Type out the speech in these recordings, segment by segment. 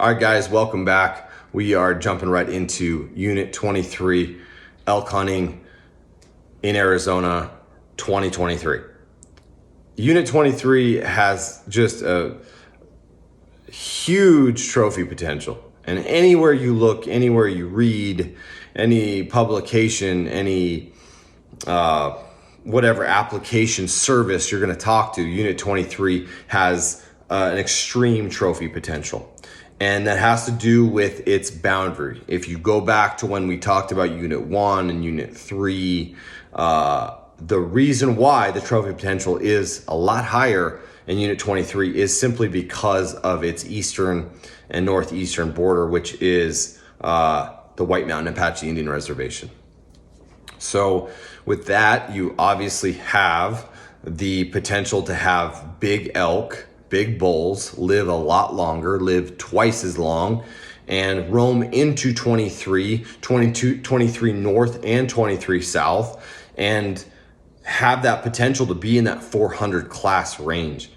All right, guys, welcome back. We are jumping right into Unit 23, Elk Hunting in Arizona 2023. Unit 23 has just a huge trophy potential. And anywhere you look, anywhere you read, any publication, any whatever application service you're going to talk to, Unit 23 has an extreme trophy potential. And that has to do with its boundary. If you go back to when we talked about Unit 1 and Unit 3, the reason why the trophy potential is a lot higher in Unit 23 is simply because of its eastern and northeastern border, which is the White Mountain Apache Indian Reservation. So with that, you obviously have the potential to have big elk, big bulls, live a lot longer, live twice as long, and roam into 23 north and 23 south, and have that potential to be in that 400 class range.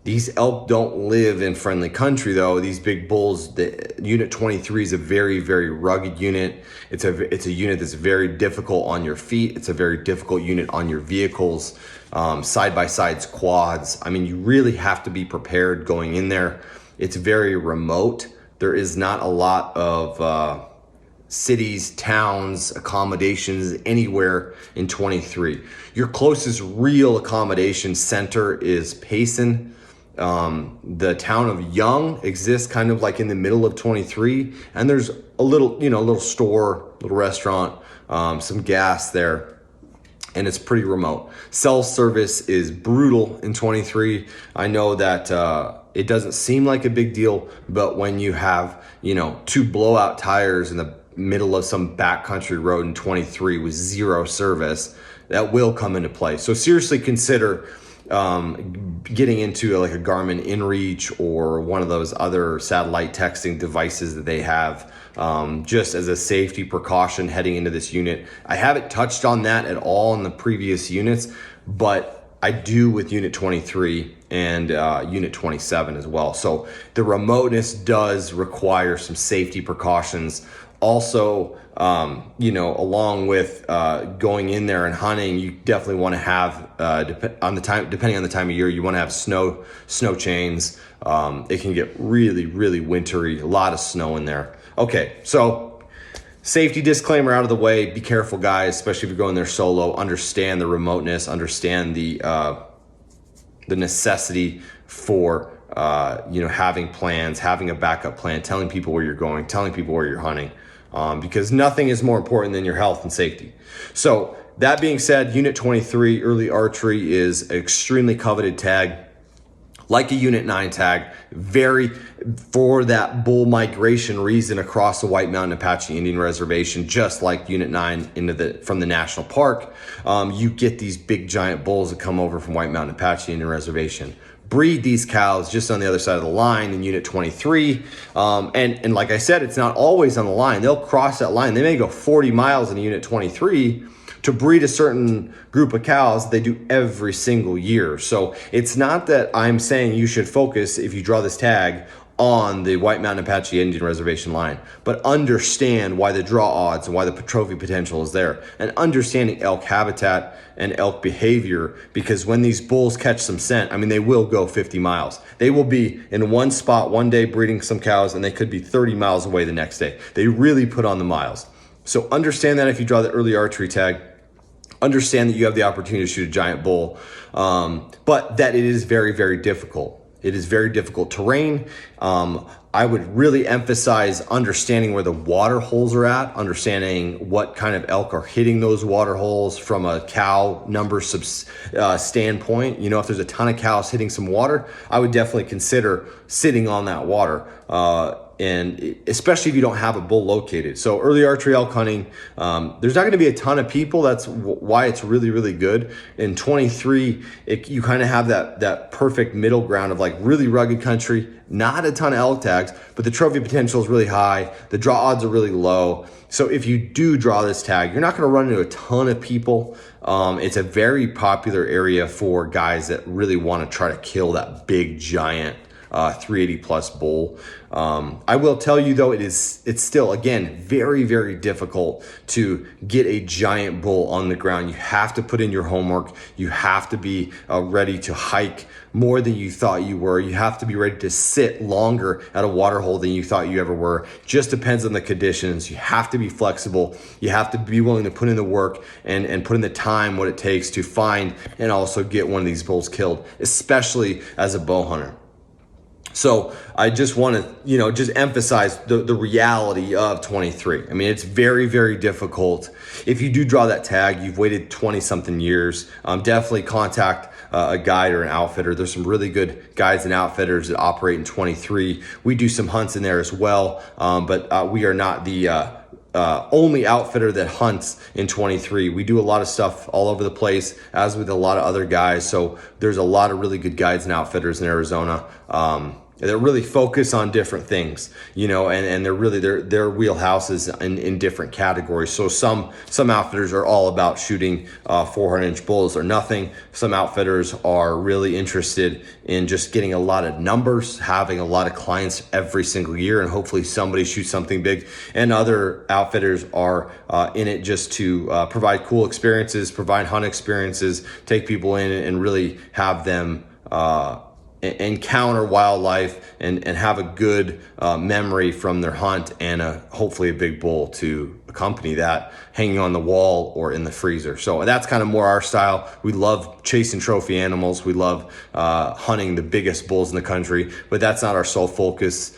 These elk don't live in friendly country though. These big bulls, the Unit 23 is a very, very rugged unit. It's a unit that's very difficult on your feet. It's a very difficult unit on your vehicles, side-by-sides, quads. I mean, you really have to be prepared going in there. It's very remote. There is not a lot of cities, towns, accommodations anywhere in 23. Your closest real accommodation center is Payson. The town of Young exists kind of like in the middle of 23, and there's a little store, little restaurant, some gas there, and it's pretty remote. Cell service is brutal in 23. I know that it doesn't seem like a big deal, but when you have, two blowout tires in the middle of some backcountry road in 23 with zero service, that will come into play. So seriously consider getting into like a Garmin InReach or one of those other satellite texting devices that they have, just as a safety precaution heading into this unit. I haven't touched on that at all in the previous units, but I do with Unit 23 and Unit 27 as well. So the remoteness does require some safety precautions. Also, along with going in there and hunting, you definitely want to have, depending on the time of year, you want to have snow chains. It can get really, really wintry, a lot of snow in there. Okay, so safety disclaimer out of the way. Be careful, guys, especially if you're going there solo. Understand the remoteness, understand the necessity for having plans, having a backup plan, telling people where you're going, telling people where you're hunting. Because nothing is more important than your health and safety. So that being said, Unit 23 early archery is an extremely coveted tag, like a Unit 9 tag, for that bull migration reason across the White Mountain Apache Indian Reservation, just like Unit 9 from the national park. You get these big giant bulls that come over from White Mountain Apache Indian Reservation. Breed these cows just on the other side of the line in Unit 23. And like I said, it's not always on the line. They'll cross that line. They may go 40 miles in Unit 23 to breed a certain group of cows they do every single year. So it's not that I'm saying you should focus, if you draw this tag, on the White Mountain Apache Indian Reservation line, but understand why the draw odds and why the trophy potential is there, and understanding elk habitat and elk behavior, because when these bulls catch some scent, they will go 50 miles. They will be in one spot one day breeding some cows, and they could be 30 miles away the next day. They really put on the miles. So understand that if you draw the early archery tag, understand that you have the opportunity to shoot a giant bull, but that it is very, very difficult. It is very difficult terrain. I would really emphasize understanding where the water holes are at, understanding what kind of elk are hitting those water holes from a cow number standpoint. If there's a ton of cows hitting some water, I would definitely consider sitting on that water. And especially if you don't have a bull located. So early archery elk hunting, there's not going to be a ton of people. That's why it's really, really good. In 23, you kind of have that perfect middle ground of like really rugged country, not a ton of elk tags, but the trophy potential is really high. The draw odds are really low. So if you do draw this tag, you're not going to run into a ton of people. It's a very popular area for guys that really want to try to kill that big giant 380 plus bull. I will tell you though, it's still, again, very, very difficult to get a giant bull on the ground. You have to put in your homework. You have to be ready to hike more than you thought you were. You have to be ready to sit longer at a water hole than you thought you ever were. Just depends on the conditions. You have to be flexible. You have to be willing to put in the work and put in the time, what it takes to find and also get one of these bulls killed, especially as a bow hunter. So I just want to, just emphasize the reality of 23. I mean, it's very, very difficult. If you do draw that tag, you've waited 20 something years, definitely contact a guide or an outfitter. There's some really good guides and outfitters that operate in 23. We do some hunts in there as well, but we are not the only outfitter that hunts in 23. We do a lot of stuff all over the place, as with a lot of other guys. So there's a lot of really good guides and outfitters in Arizona. That really focus on different things, and they're really their wheelhouses in different categories. So some outfitters are all about shooting 400-inch bulls or nothing. Some outfitters are really interested in just getting a lot of numbers, having a lot of clients every single year, and hopefully somebody shoots something big. And other outfitters are in it just to provide cool experiences, provide hunt experiences, take people in and really have them encounter wildlife and have a good memory from their hunt, and hopefully a big bull to accompany that, hanging on the wall or in the freezer. So that's kind of more our style. We love chasing trophy animals. We love hunting the biggest bulls in the country, but that's not our sole focus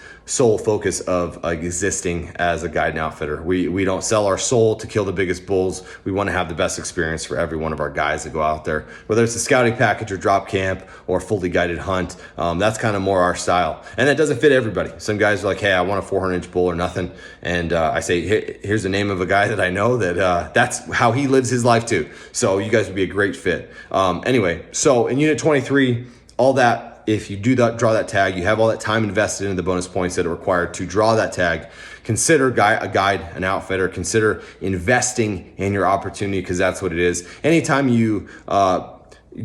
of existing as a guide and outfitter. We don't sell our soul to kill the biggest bulls. We want to have the best experience for every one of our guys that go out there, whether it's a scouting package or drop camp or fully guided hunt. That's kind of more our style, and that doesn't fit everybody. Some guys are like, hey, I want a 400-inch bull or nothing, and I say, here's the name of a guy that I know that that's how he lives his life too. So you guys would be a great fit. Anyway, so in Unit 23, all that, if you do draw that tag, you have all that time invested in the bonus points that are required to draw that tag. Consider a guide, an outfitter. Consider investing in your opportunity, because that's what it is. Anytime you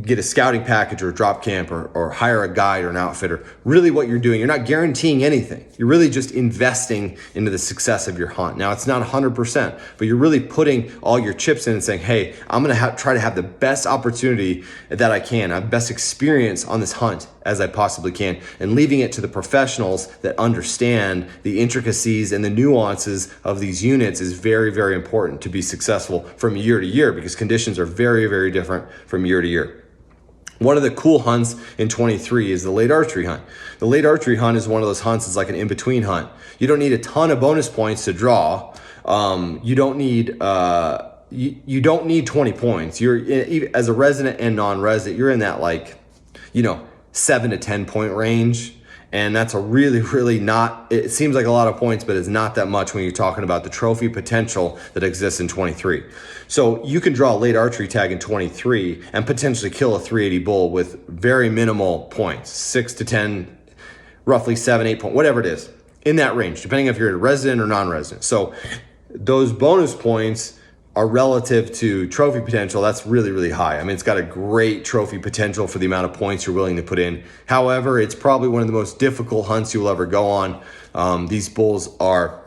get a scouting package or a drop camp or hire a guide or an outfitter, really what you're doing, you're not guaranteeing anything. You're really just investing into the success of your hunt. Now, it's not 100%, but you're really putting all your chips in and saying, hey, I'm going to try to have the best opportunity that I can, have the best experience on this hunt as I possibly can, and leaving it to the professionals that understand the intricacies and the nuances of these units is very, very important to be successful from year to year, because conditions are very, very different from year to year. One of the cool hunts in 23 is the late archery hunt. The late archery hunt is one of those hunts. It's like an in-between hunt. You don't need a ton of bonus points to draw. You don't need 20 points. As a resident and non-resident, you're in that 7 to 10 point range. And that's a really, really it seems like a lot of points, but it's not that much when you're talking about the trophy potential that exists in 23. So you can draw a late archery tag in 23 and potentially kill a 380 bull with very minimal points, 6 to 10, roughly 7, 8 points, whatever it is, in that range, depending if you're a resident or non-resident. So those bonus points are relative to trophy potential. That's really, really high. I mean, it's got a great trophy potential for the amount of points you're willing to put in. However, it's probably one of the most difficult hunts you'll ever go on. These bulls are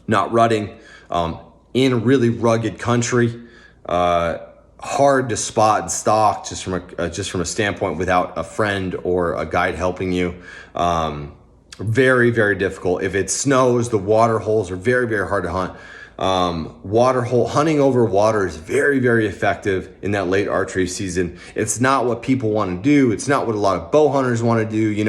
not rutting, in really rugged country, hard to spot and stalk just from a standpoint without a friend or a guide helping you. Very, very difficult. If it snows, the water holes are very, very hard to hunt. Hunting over water is very, very effective in that late archery season. It's not what people want to do. It's not what a lot of bow hunters want to do. You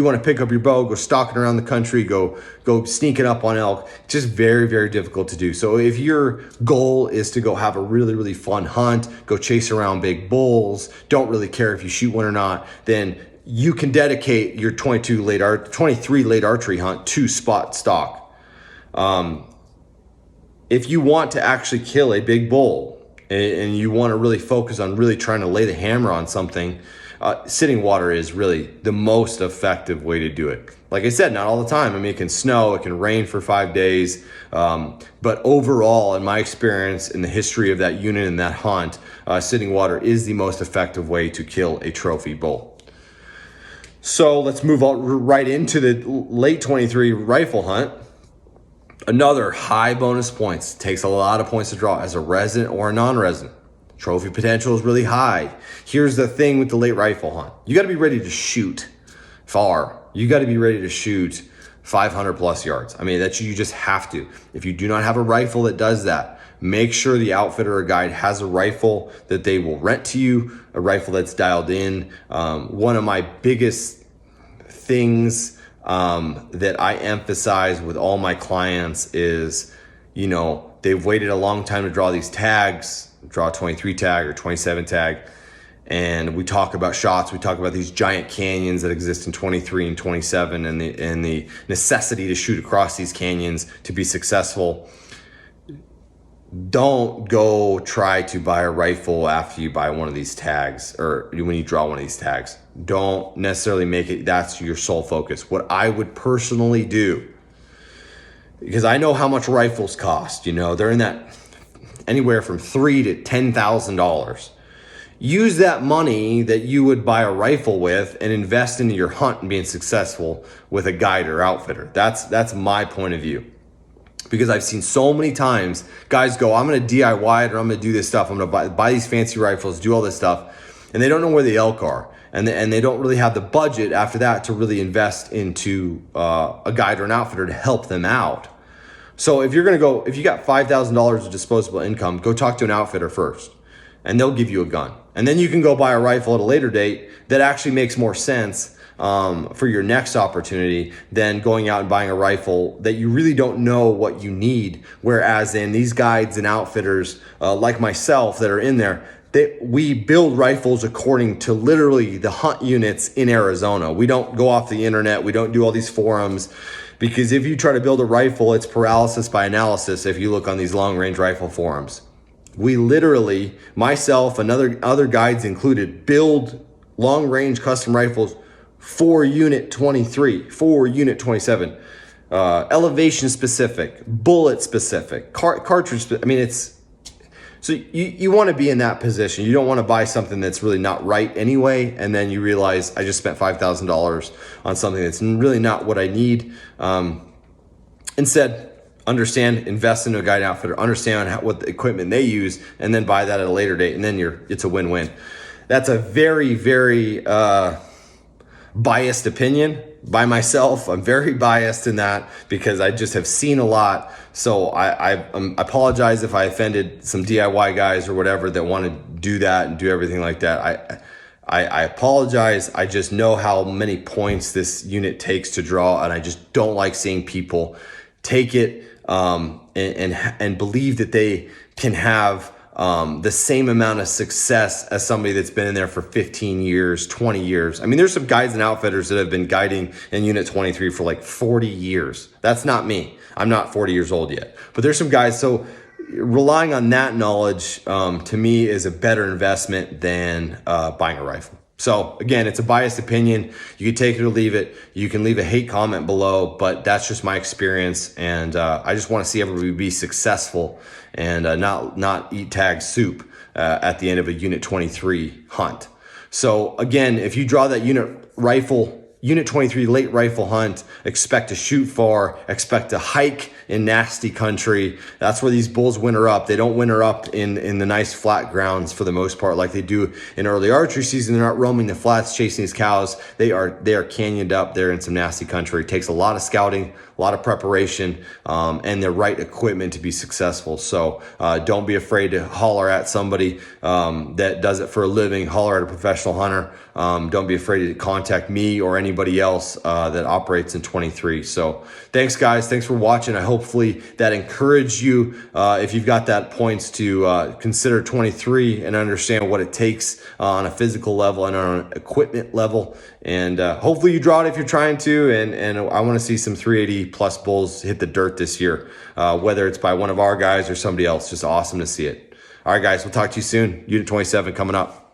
want to pick up your bow, go stalking around the country, go sneaking up on elk. It's just very, very difficult to do. So if your goal is to go have a really, really fun hunt, go chase around big bulls, don't really care if you shoot one or not, then you can dedicate your 23 late archery hunt to spot stock. If you want to actually kill a big bull and you want to really focus on really trying to lay the hammer on something, sitting water is really the most effective way to do it. Like I said, not all the time. I mean, it can snow, it can rain for 5 days. But overall, in my experience, in the history of that unit and that hunt, sitting water is the most effective way to kill a trophy bull. So let's move on right into the late 23 rifle hunt. Another high bonus points. Takes a lot of points to draw as a resident or a non-resident. Trophy potential is really high. Here's the thing with the late rifle hunt. You got to be ready to shoot far. You got to be ready to shoot 500 plus yards. I mean, you just have to. If you do not have a rifle that does that, make sure the outfitter or guide has a rifle that they will rent to you, a rifle that's dialed in. One of my biggest things that I emphasize with all my clients is, they've waited a long time to draw these tags, draw a 23 tag or 27 tag. And we talk about shots. We talk about these giant canyons that exist in 23 and 27 and the necessity to shoot across these canyons to be successful. Don't go try to buy a rifle after you buy one of these tags or when you draw one of these tags. Don't necessarily make it that's your sole focus. What I would personally do, because I know how much rifles cost, they're in that anywhere from $3,000 to $10,000. Use that money that you would buy a rifle with and invest into your hunt and being successful with a guide or outfitter. That's my point of view. Because I've seen so many times guys go, I'm going to DIY it or I'm going to do this stuff. I'm going to buy these fancy rifles, do all this stuff. And they don't know where the elk are. And they don't really have the budget after that to really invest into a guide or an outfitter to help them out. So if you got $5,000 of disposable income, go talk to an outfitter first. And they'll give you a gun. And then you can go buy a rifle at a later date that actually makes more sense for your next opportunity than going out and buying a rifle that you really don't know what you need. Whereas in these guides and outfitters like myself that are in there, we build rifles according to literally the hunt units in Arizona. We don't go off the internet. We don't do all these forums. Because if you try to build a rifle, it's paralysis by analysis if you look on these long-range rifle forums. We literally, myself and other guides included, build long-range custom rifles for Unit 23, for Unit 27, elevation specific, bullet specific, cartridge specific. I mean, so you want to be in that position. You don't want to buy something that's really not right anyway, and then you realize I just spent $5,000 on something that's really not what I need. Instead, understand, invest into a guide outfitter, understand what the equipment they use, and then buy that at a later date, and then it's a win-win. That's a very, very biased opinion by myself. I'm very biased in that because I just have seen a lot. So I apologize if I offended some DIY guys or whatever that want to do that and do everything like that. I apologize. I just know how many points this unit takes to draw, and I just don't like seeing people take it and believe that they can have the same amount of success as somebody that's been in there for 15 years, 20 years. I mean, there's some guides and outfitters that have been guiding in Unit 23 for like 40 years. That's not me. I'm not 40 years old yet. But there's some guys. So relying on that knowledge to me is a better investment than buying a rifle. So again, it's a biased opinion. You can take it or leave it. You can leave a hate comment below, but that's just my experience. And I just want to see everybody be successful and not eat tag soup at the end of a Unit 23 hunt. So again, if you draw that Unit 23 late rifle hunt, expect to shoot far, expect to hike in nasty country. That's where these bulls winter up. They don't winter up in the nice flat grounds for the most part like they do in early archery season. They're not roaming the flats chasing these cows. They are canyoned up. They're in some nasty country. It takes a lot of scouting, a lot of preparation, and the right equipment to be successful. So don't be afraid to holler at somebody that does it for a living, holler at a professional hunter. Don't be afraid to contact me or anybody else that operates in 23. So thanks, guys. Thanks for watching. Hopefully that encouraged you if you've got that points to consider 23 and understand what it takes on a physical level and on an equipment level. And hopefully you draw it if you're trying to. And I want to see some 380 plus bulls hit the dirt this year, whether it's by one of our guys or somebody else. Just awesome to see it. All right, guys, we'll talk to you soon. Unit 27 coming up.